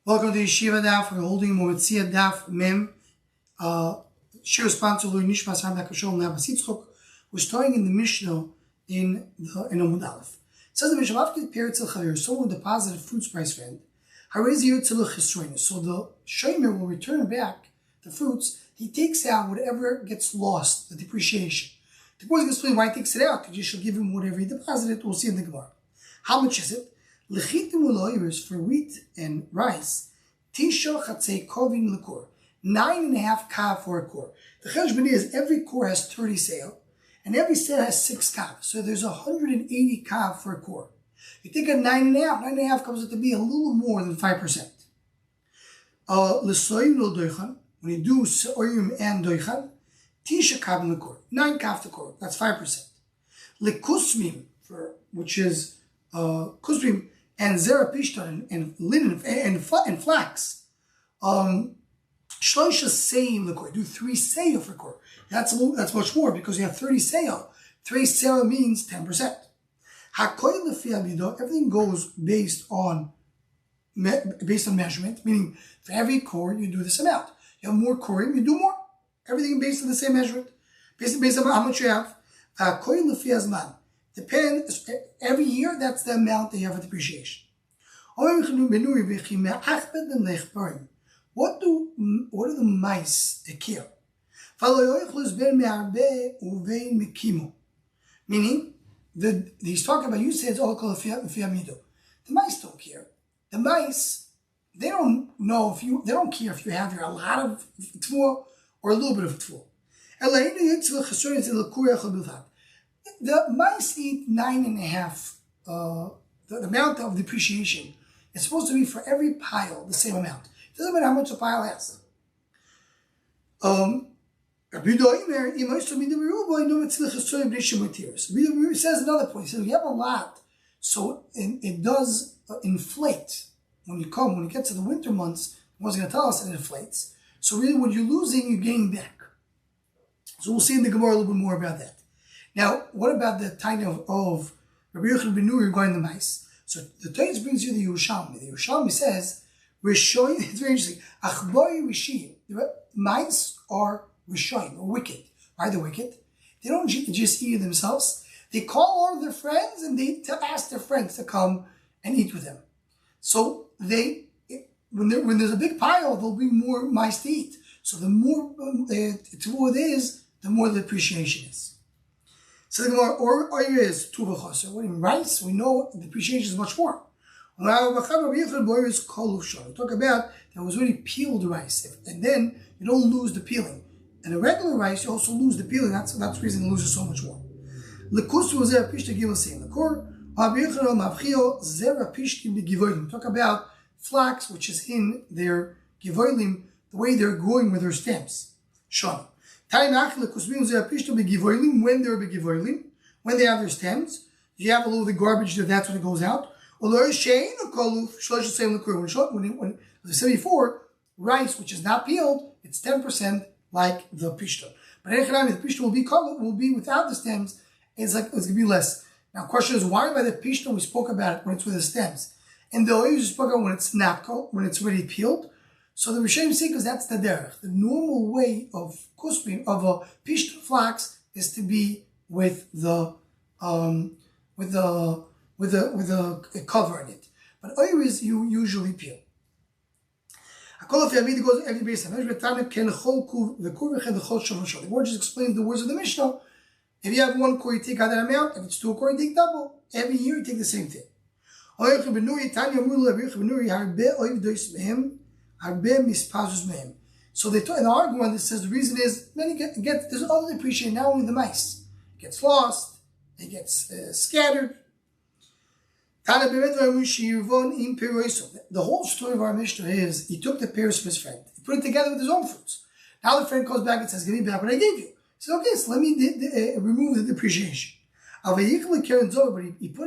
Welcome to Yeshiva Daf. We're holding Metzia Daf Mem. Shir sponsor Louis Nishmas Hamak Shol Nabasitzchok. We're starting in the Mishnah in Amud Aleph. It says the Mishnah after Peretzel Chaver, someone deposited fruits by his friend. Harezi Yotzelu Chisroinus. So the shomer will return back the fruits. He takes out whatever gets lost, the depreciation. The boy is going to explain why he takes it out, because you should give him whatever he deposited. We'll see in the Gemara. How much is it? Lechitim uloyers for wheat and rice. Tisha chatzei kovin lekor. 9.5 kav for a kor. The cheshbon is every kor has 30 seil, and every seil has 6 kav. So there's 180 kav for a kor. You think of 9.5. 9.5 comes out to be a little more than 5%. L'soyim lo doichan. When you do soyim and doichan, tisha kav lekor. 9 kav to kor. That's 5%. Lekusmim, which is kusmim and zerapishtan and linen and flax. Shloisha seim lekor. Do 3 seil for kor. That's much more because you have 30 seil. 3 seil means 10%. Hakoy lefi amido. Everything goes based on measurement, meaning for every kor you do this amount. You have more korim, you do more. Everything based on the same measurement, based on how much you have. Hakoy lefi azman. Depends, every year, that's the amount that you have of depreciation. What do the mice care? Meaning, he's talking about, you said, the mice don't care. The mice, they don't know they don't care if you have here a lot of tfuah or a little bit of tfuah. The mice eat 9.5. The amount of depreciation is supposed to be for every pile the same amount. It doesn't matter how much a pile has. Rabbi says another point. He says, you have a lot, so it does inflate. When you get to the winter months, one's going to tell us it inflates. So really what you're losing, you're gaining back. So we'll see in the Gemara a little bit more about that. Now, what about the time of Rabbi Yochanan ben Nuri regarding the mice? So the Torah brings you the Yerushalmi. The Yerushalmi says, Rishoyim, it's very interesting, Achboi Rishim. Mice are Rishoyim, or wicked. Why are they wicked? They don't just eat themselves. They call all of their friends and they ask their friends to come and eat with them. So when there's a big pile, there'll be more mice to eat. So the more it is, the more the appreciation is. So the Gemara, or is tuva chaser. What in rice, we know the depreciation is much more. We talk about that was already peeled rice, and then you don't lose the peeling. And a regular rice, you also lose the peeling. That's the reason it loses so much more. Talk about flax, which is in their givoilim, the way they're growing with their stems. Shana. When they're begivoilim, when they have their stems, you have a little of the garbage there, that's when it goes out. When as I said before, rice, which is not peeled, it's 10% like the pishta. But the pishta will be without the stems, it's going to be less. Now, the question is, why by the pishta we spoke about it when it's with the stems? And the oil you spoke about when it's not cold, when it's already peeled. So the Rishonim say, because that's the derech. The normal way of kusbim, of a pishta flax, is to be with the cover in it. But oiris you usually peel. The word just explains the words of the Mishnah. If you have one core, you take out that amount. If it's 2 core, you take double. Every year you take the same thing. So they took an argument that says the reason is there's other depreciation, not only the mice. It gets lost, it gets scattered. The whole story of our Mishnah is he took the pears from his friend, he put it together with his own fruits. Now the friend comes back and says, give me back what I gave you. He says, okay, so let me remove the depreciation. But he put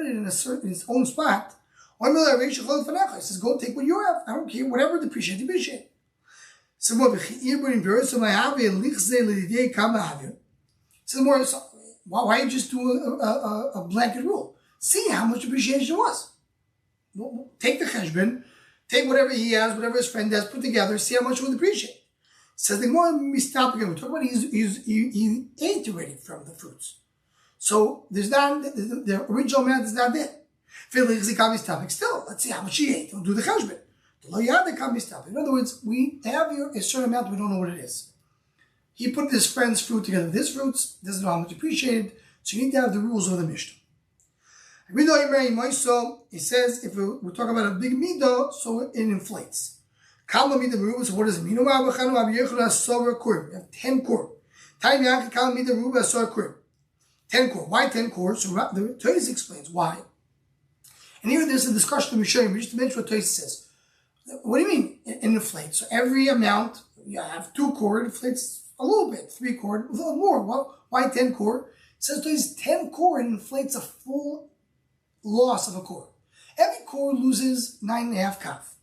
it in his own spot. He says, go take what you have. I don't care, whatever, depreciate. So more, why you just do a blanket rule? See how much depreciation was. Take the cheshbon, take whatever he has, whatever his friend has put together, see how much we'll appreciate. Says the more we stop again, we talk about he ate already from the fruits. So there's not, the original amount is not there. Still, let's see how much he ate. We'll do the cheshbon. In other words, we have here a certain amount, we don't know what it is. He put his friend's fruit together with his fruits, doesn't know how much appreciated, so you need to have the rules of the Mishnah. He says, if we're talking about a big midah, so it inflates. So what does it mean? You have 10 kor. 10 kor. Why 10 kor? So the Torah explains why. And here there's a discussion of Mishnah. We just mentioned what Torah says. What do you mean? It inflates. So every amount, you have 2 kor, it inflates a little bit. 3 kor, a little more. Well, why 10 kor? It says Torah 10 kor, it inflates a full loss of a kor. Every kor loses 9.5 kaf.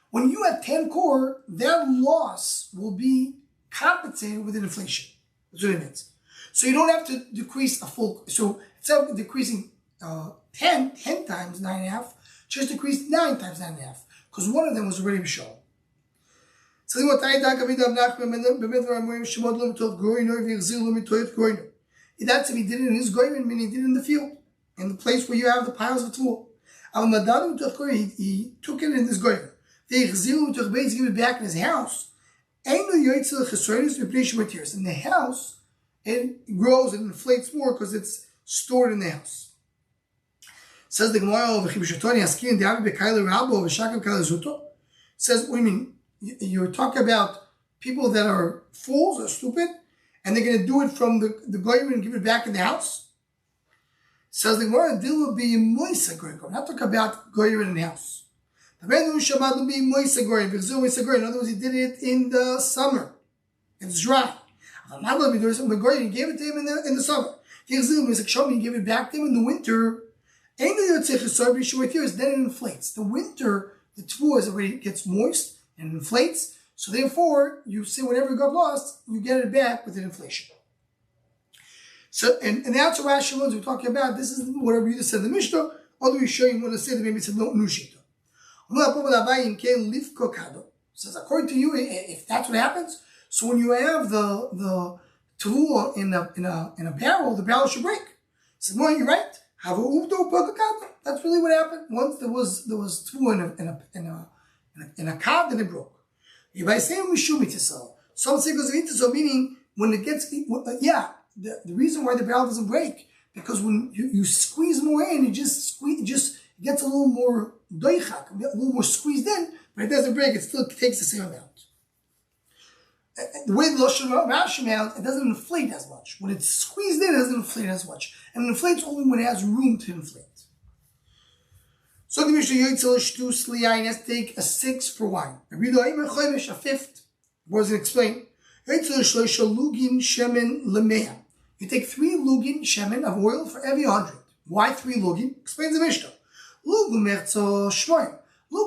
When you have 10 kor, that loss will be compensated with an inflation. That's what it means. So you don't have to decrease a full. So instead of decreasing 10 times 9.5, just decrease 9 times 9.5. Because one of them was already shown. So that's if he did it in his goyim, meaning he did it in the field, in the place where you have the piles of tool. He took it in his goyim. He gave it back in his house. In the house, it grows and inflates more because it's stored in the house. Says the Gemara, says, what do you mean? You're talking about people that are fools or stupid, and they're going to do it from the goyim and give it back in the house? Says the Gemara, I'm not talking about goyim in the house. In other words, he did it in the summer. It's dry. He gave it to him in the summer. He gave it back to him in the winter. Then it inflates. The winter, the tfuah already gets moist and inflates. So therefore, you say whatever got lost, you get it back with an inflation. So, and that's what Rashi learns we're talking about. This is whatever you just said in the Mishnah. Although we show you want to say that maybe it's a no nushita. Says according to you, if that's what happens, so when you have the tfuah in a barrel, the barrel should break. Says, well, you're right. That's really what happened. Once there was tfuah in a cod, then it broke. By saying we should some say goes of meaning when it gets the reason why the barrel doesn't break, because when you squeeze more in, it just gets a little more doichak, a little more squeezed in, but it doesn't break. It still takes the same amount. The way the Rashi out, it doesn't inflate as much. When it's squeezed in, it doesn't inflate as much. And it inflates only when it has room to inflate. So the Mishnah Yoitzel has to take a 6 for wine. A fifth. What does it explain? You take 3 lugin shemen of oil for every 100. Why 3 lugin? Explains the Mishnah. Lug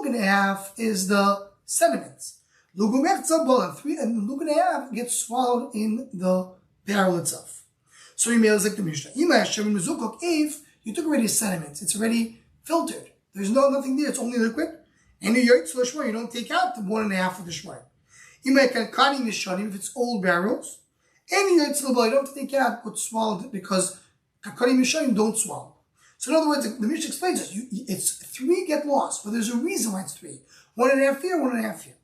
and a half is the sediments. Lug and 3 and lug and a half gets swallowed in the barrel itself. So you may like the Mishnah. If you took already sediments, it's already filtered. There's nothing there, it's only liquid. And you don't take out the 1.5 of the shmai. If it's old barrels, and you don't have to take out what's swallowed because kakanim mishanim don't swallow. So in other words, the Mishnah explains this. It's 3 get lost, but there's a reason why it's 3. 1.5 here, 1.5 here.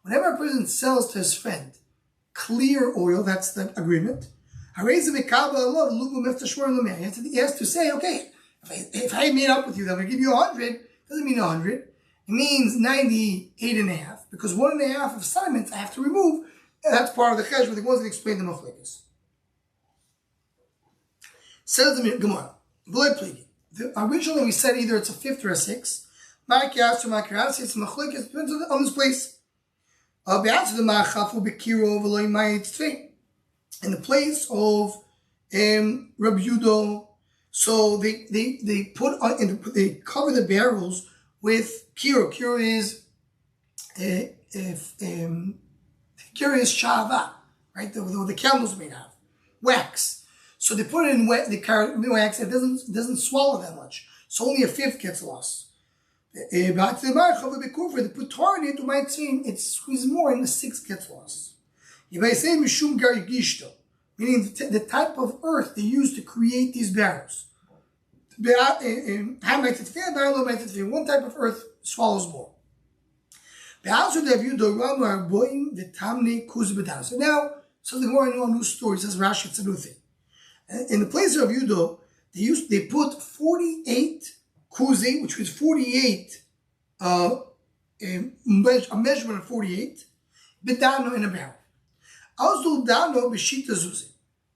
Whenever a person sells to his friend clear oil, that's the agreement. He has to say, okay, if I made up with you, then I'm going to give you 100. Doesn't mean 100. It means 98.5, because 1.5 of sediments I have to remove, and that's part of the chesh, but it wasn't explained the machlekes. Says the Gemara, originally we said either it's a 5th or a 6th. It's machlekes, depends on this place. In the place of Rabbi Yudo, so they put on they cover the barrels with kiro. Kiro is shava, right? The camel's made out of wax. So they put it in wax. It doesn't swallow that much. So only a fifth gets lost. They put tar in it. You might say it squeezes more, and the sixth gets lost. You might say mishum garigishto, meaning the type of earth they use to create these barrels. One type of earth swallows more. So now, something more I know a new story, says Rashi, it's a new thing. In the place of Yudo, they put 48 kuzi, which was 48, a measurement of 48, bedano in a barrel. Also dano b'shita zuzi.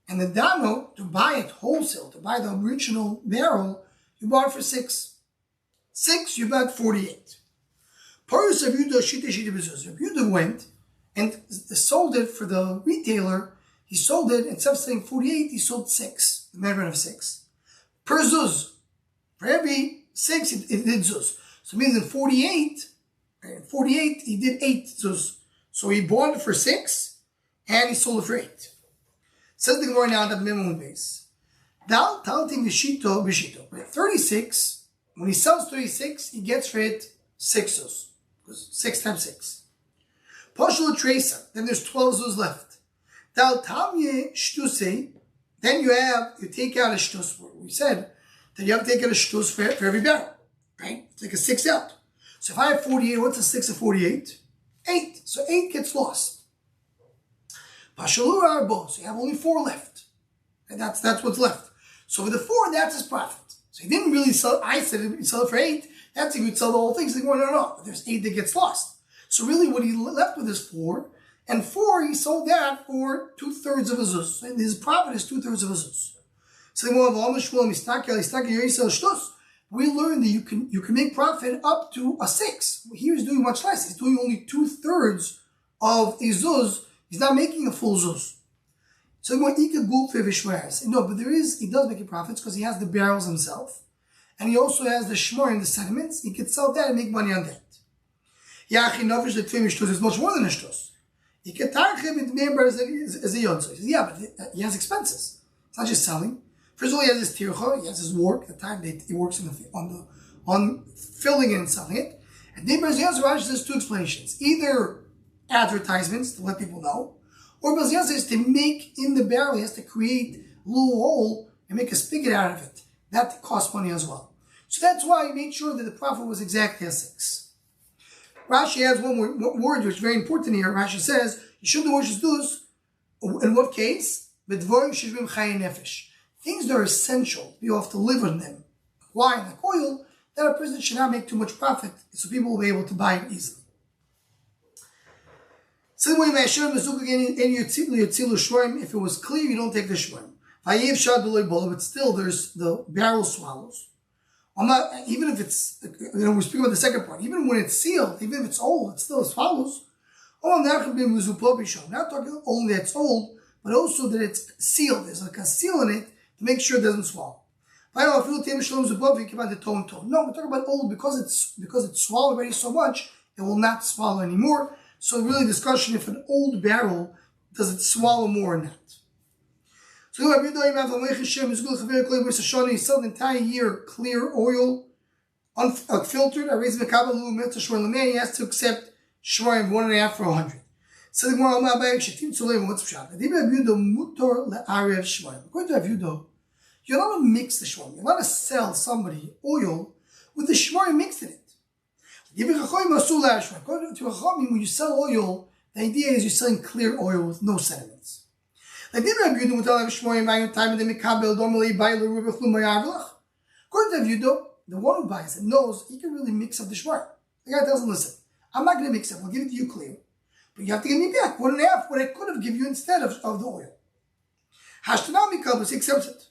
And the dano, to buy it wholesale, to buy the original barrel, you bought it for 6. 6, you bought 48. Parus of Yudo shita shita b'zuz. Yudo went and sold it for the retailer. He sold it, instead of saying 48, he sold 6, the measurement of 6. Per zuz. For every 6, it did zuz. So it means in 48, he did 8 zuz. So he bought it for 6, and he sold it for 8. Says the Gemara now on the minimum base. Dal talting b'shito. 36, when he sells 36, he gets for it 6 zuz. Because 6 times 6. Pashul tracer, then there's 12 zuz left. Dal tamye shtuse, then you take out a shtus. We said that you have to take out a shtus for every barrel, right? Take a 6 out. So if I have 48, what's a 6 of 48? 8. So 8 gets lost. Pashalur arbo, so you have only 4 left. And that's what's left. So with the 4, that's his profit. So he didn't really sell, I said he'd sell it for 8. That's he would sell the whole thing. So they go, no. But there's 8 that gets lost. So really what he left with is 4. And 4, he sold that for 2/3 of a zuz. And his profit is 2/3 of a zuz. So we learned that you can make profit up to a 6. He was doing much less. He's doing only 2/3 of a zuz. He's not making a full zuz. So no, but he does make profits because he has the barrels himself. And he also has the shmor and the sediments. He can sell that and make money on that. It's much more than a shtus. He can tarchim it member as a yonzo. He says, yeah, but he has expenses. It's not just selling. First of all, he has his tircha, he has his work, the time that he works on filling it and selling it. And then Rashi says 2 explanations. Either advertisements to let people know, or Rashi says to make in the barrel, he has to create a little hole and make a spigot out of it. That costs money as well. So that's why he made sure that the profit was exactly a 6. Rashi adds one word which is very important here. Rashi says, you should do what you do. In what case? Things that are essential, you have to live on them. Wine, like oil, that a person should not make too much profit, so people will be able to buy it easily. Same way, if it was clear, you don't take the shmoim. But still, there's the barrel swallows. Even if it's, we're speaking about the second part, even when it's sealed, even if it's old, it still swallows. I'm not talking only that it's old, but also that it's sealed. There's like a seal in it to make sure it doesn't swallow. No, we're talking about old because it's swallowed already so much, it will not swallow anymore. So really discussion if an old barrel, does it swallow more or not? So he sold the entire year clear oil, unfiltered. He has to accept shmoim 1.5 for 100. So the Gemara, what's pshat? According to Avyudo, you're not to mix the shmoim. You're not to sell somebody oil with the shmoim mixed in it. According to Chachamim, when you sell oil, the idea is you're selling clear oil with no sediments. According to Avyudo, the one who buys it knows he can really mix up the shmoim. The guy tells him, listen, I'm not going to mix it. I'll give it to you clear. But you have to give me back 1.5 what I could have given you instead of the oil. Hashtanami Kabbalah, he accepts it.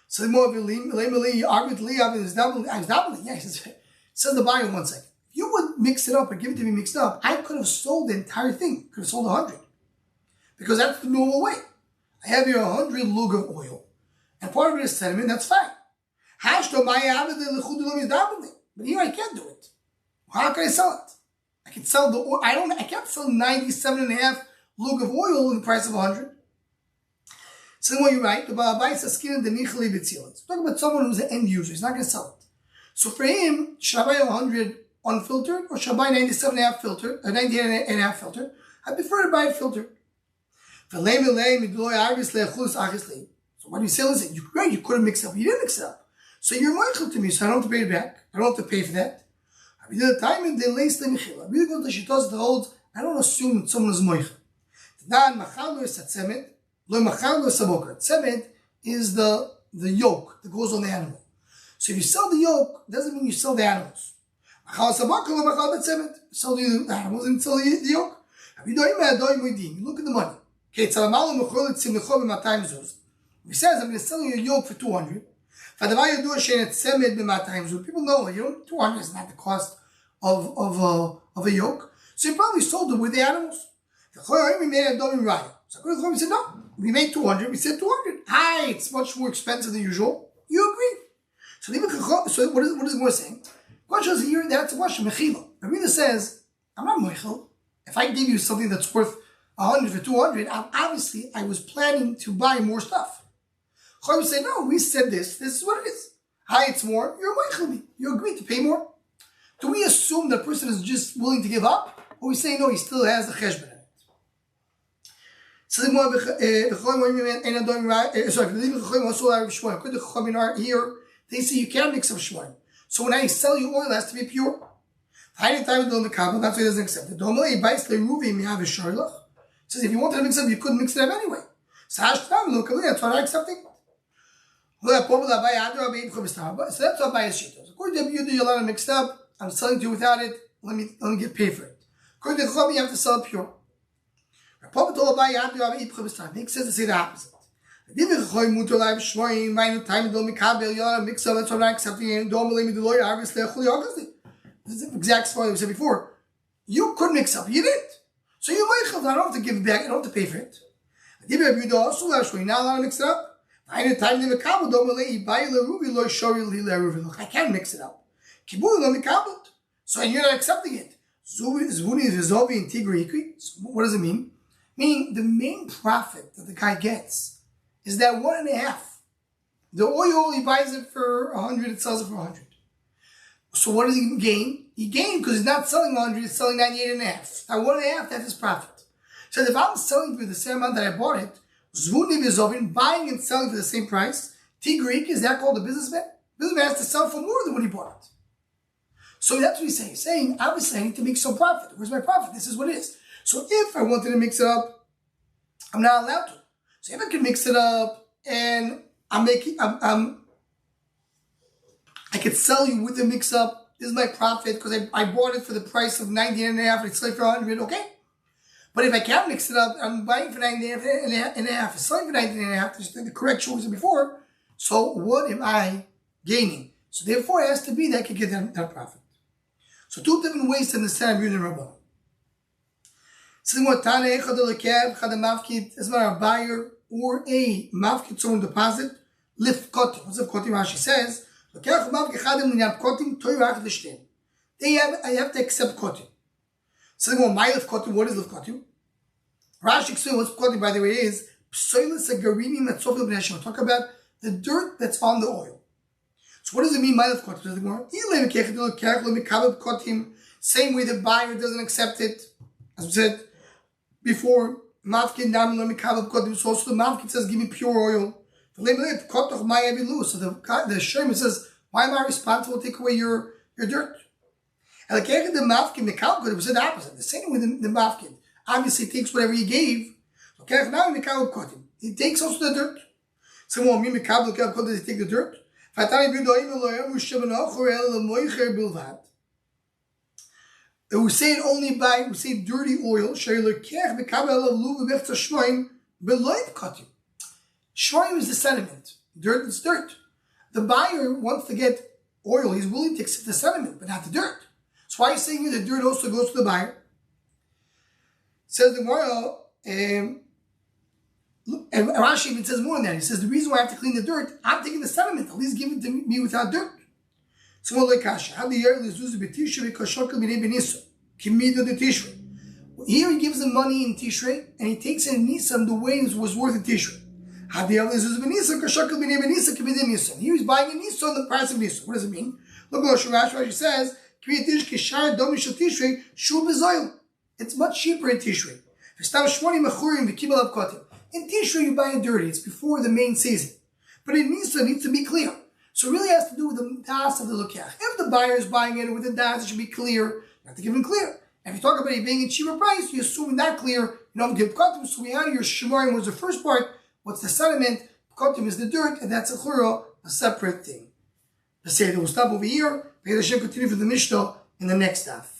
So the more says the buyer 1 second. If you would mix it up or give it to me mixed up, I could have sold the entire thing. Could have sold 100. Because that's the normal way. I have here 100 lug of oil. And part of it is sediment, that's fine. But here I can't do it. How can I sell it? I can sell the oil. I can't sell 97.5 lug of oil in the price of 100. So then what you're right, the Ba'abayis skin the nichli b'tzilas. Talk about someone who's an end user, he's not going to sell it. So for him, should I buy 100 unfiltered or should I buy 97.5 filtered, 98.5 filtered? I prefer to buy a filtered. So when you say, listen, you could have mixed it up, you didn't mix it up. So you're moichel to me, so I don't have to pay it back. I don't have to pay for that. I really go to the shittas that holds, I don't assume that someone is moichel. Tzemed is the yoke that goes on the animal. So if you sell the yoke, it doesn't mean you sell the animals. Sell the animals and sell the yoke. You look at the money. Okay, if he says, I'm going to sell you a yoke for 200, people know, 200 is not the cost of a yoke. So you probably sold it with the animals. So we said, no, we made 200, we said 200. Hi, it's much more expensive than usual. You agreed. So what is the Gemara saying? Question is here, that's a question, Mechila. The Rebbe says, I'm not Mechil. If I give you something that's worth 100 for 200, obviously I was planning to buy more stuff. Chayim say, no, we said this is what it is. Hi, it's more, you're Mechil me. You agreed to pay more. Do we assume that person is just willing to give up? Or we say, no, he still has the cheshbon in it? So the here, they say you can't mix up shmoim. So when I sell you oil, it has to be pure. That's why he doesn't accept it. Says if you wanted to mix it up, you couldn't mix it up anyway. So that's why I'm not accepting. So that's what Ba'abayis shita. According to you, you're allowed to mix it up. I'm selling to you without it. Let me get paid for it. According to Chacham, you have to sell it pure. Makes sense to say the opposite. Mix up, that's what I'm not accepting. This is the exact story we said before. You could mix up, you didn't. So you might have, I don't have to give it back, I don't have to pay for it. You're not allowed to mix it up. I can't mix it up. So you're not accepting it. So what does it mean? Meaning the main profit that the guy gets is that 1.5. The oil, he buys it for 100, it sells it for 100. So what does he gain? He gained because he's not selling 100, he's selling 98.5. Now 1.5, that's his profit. So if I'm selling for the same amount that I bought it, Zvuni Vizovin, buying and selling for the same price, T Greek, is that called a businessman? Businessman has to sell for more than what he bought it. So that's what he's saying. He's saying, obviously I need to make some profit. Where's my profit? This is what it is. So if I wanted to mix it up, I'm not allowed to. So if I can mix it up and I could sell you with the mix up, this is my profit because I bought it for the price of 98.5 and it's selling for 100, okay? But if I can't mix it up, I'm buying for 98.5, it's selling for 98.5, just the correct choice before. So what am I gaining? So therefore it has to be that I can get that profit. So two different ways to understand Yud and Rabbah. So what Tana Echad Lekev, Chad Mafkid, is a buyer or a Mafkid someone deposit, lift kotim. What's up kotim? Rashi says, I have to accept kotim. So they go, my lift kotim, what is lift kotim? Rashi explains what kotim, by the way, is psoilis agarinim etzofil b'neshim. Talk about the dirt that's on the oil. So what does it mean, my lift kotim? Same way the buyer doesn't accept it. As we said before, mafkin namin lo mikabel kotim. So also the mafkin says, give me pure oil. So the Shem says, why am I responsible to take away your dirt? And the mafkin, the kalkut, it was the opposite. The same with the mafkin. Obviously, he takes whatever he gave. He takes also the dirt. So what mean mikabel kotim? Does he take the dirt? We say it only by, we say dirty oil. Shmoim is the sediment. Dirt is dirt. The buyer wants to get oil. He's willing to accept the sediment, but not the dirt. So why are you saying the dirt also goes to the buyer? Says the Gemara, and Rashi even says more than that. He says the reason why I have to clean the dirt, I'm taking the sediment. At least give it to me without dirt. So here he gives the money in Tishrei, and he takes it in Nisan the way it was worth in Tishrei. He was buying a Nisa on the price of Nisa. What does it mean? Look at Rashi says, it's much cheaper in Tishrei. In Tishrei you buy it dirty. It's before the main season. But in Nisa it needs to be clear. So it really has to do with the das of the Lokach. If the buyer is buying it with the das, it should be clear. You have to give him clear. And if you talk about it being a cheaper price, you assume that clear. You don't give Kotim. So we had your Shemorim was the first part. What's the sediment? Kotim is the dirt, and that's a separate thing. Let's say that we'll stop over here. We'll continue for the Mishnah in the next daf.